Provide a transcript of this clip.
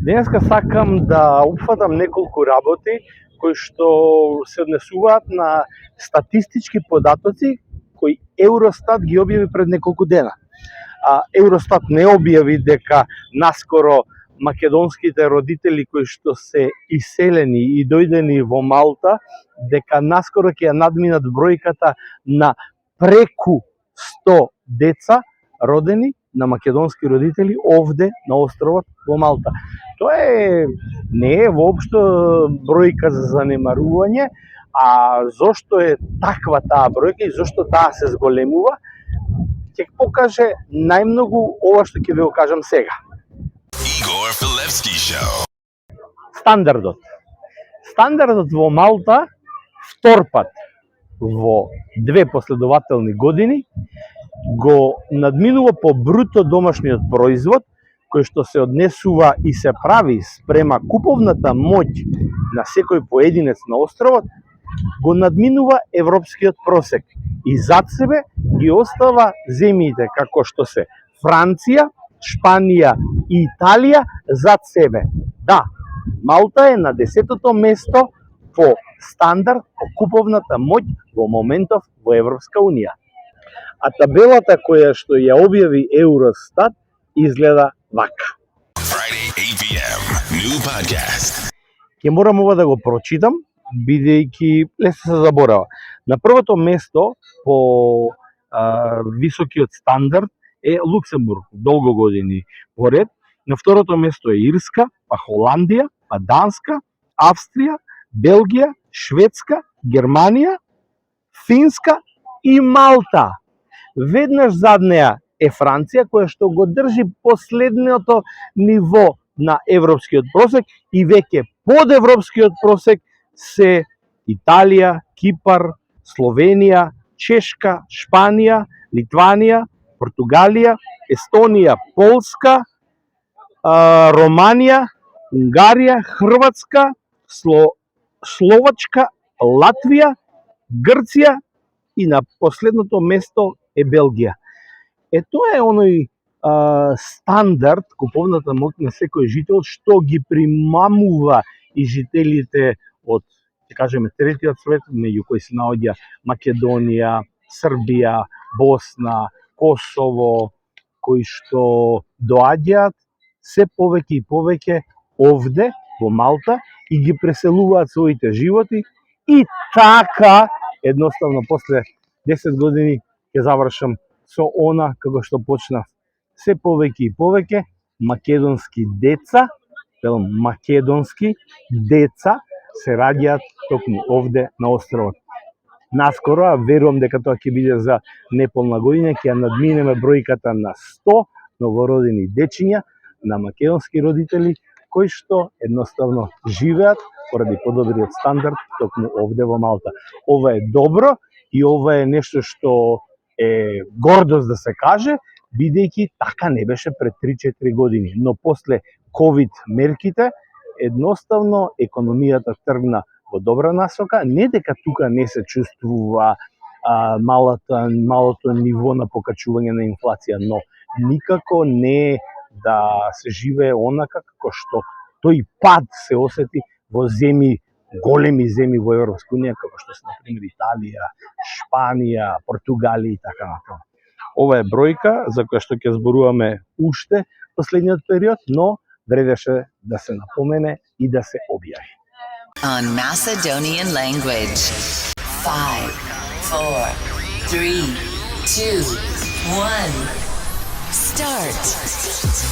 Денеска сакам да упфатам неколку работи кои што се однесуваат на статистички податоци кои Евростат ги објави пред неколку дена. Евростат не објави дека наскоро македонските родители кои што се иселени и дојдени во Малта, дека наскоро ќе ја надминат бројката на преку 100 деца родени на македонски родители овде на островот во Малта. Тоа не е воопшто бројка за занемарување, а зошто е таква таа бројка и зошто таа се зголемува, ќе покаже најмногу ова што ќе ви го кажам сега. Igor Filevski Show. Стандардот. Стандардот во Малта втор пат во 2 последователни години го надминува по бруто домашниот производ, кој што се однесува и се прави спрема куповната моќ на секој поединец на островот, го надминува европскиот просек и зад себе ги остава земјите како што се Франција, Шпанија и Италија зад себе. Да, Малта е на 10-то место по стандард по куповната моќ во моментов во Европска Унија. А табелата која што ја објави Евростат изгледа вака. Friday, 8 p.m. New podcast. Ќе морам ова да го прочитам, бидејќи лесно се заборава. На првото место по високиот стандард е Луксембург, долго години поред. На второто место е Ирска, па Холандија, па Данска, Австрија, Белгија, Шведска, Германија, Финска и Малта. Веднаш зад неа е Франција, која што го држи последното ниво на европскиот просек и веќе под европскиот просек се Италија, Кипар, Словенија, Чешка, Шпанија, Литванија, Португалија, Естонија, Полска, Романија, Унгарија, Хрватска, Словачка, Латвија, Грција и на последното место е Белгија. Тоа е оној стандард, куповната моќ на секој жител, што ги примамува и жителите од, ќе кажеме, третиот свет, меѓу кои се наоѓа Македонија, Србија, Босна, Косово, кои што доаѓаат се повеќе и повеќе овде во Малта и ги преселуваат своите животи и така едноставно после 10 години ќе завршам со она како што почнав. Се повеќе и повеќе македонски деца, македонски деца се раѓаат токму овде на островот. Наскоро, а верувам дека тоа ќе биде за неполна година, ќе ја надминеме бројката на 100 новородени дечиња на македонски родители кои што едноставно живеат поради подобриот стандард токму овде во Малта. Ова е добро и ова е нешто што е гордост да се каже, бидејќи така не беше пред 3-4 години. Но после ковид мерките, едноставно економијата тргна во добра насока, не дека тука не се чувствува малото ниво на покачување на инфлација, но никако не да се живее онака како што тој пад се осети во земји, големи земји во Европска унија, како што се, например, Италија, Шпанија, Португалија и така натаму. Ова е бројка за која што ќе зборуваме уште последниот период, но вредеше да се напомене и да се објави. On Macedonian language. 5, 4, 3, 2, 1. Start.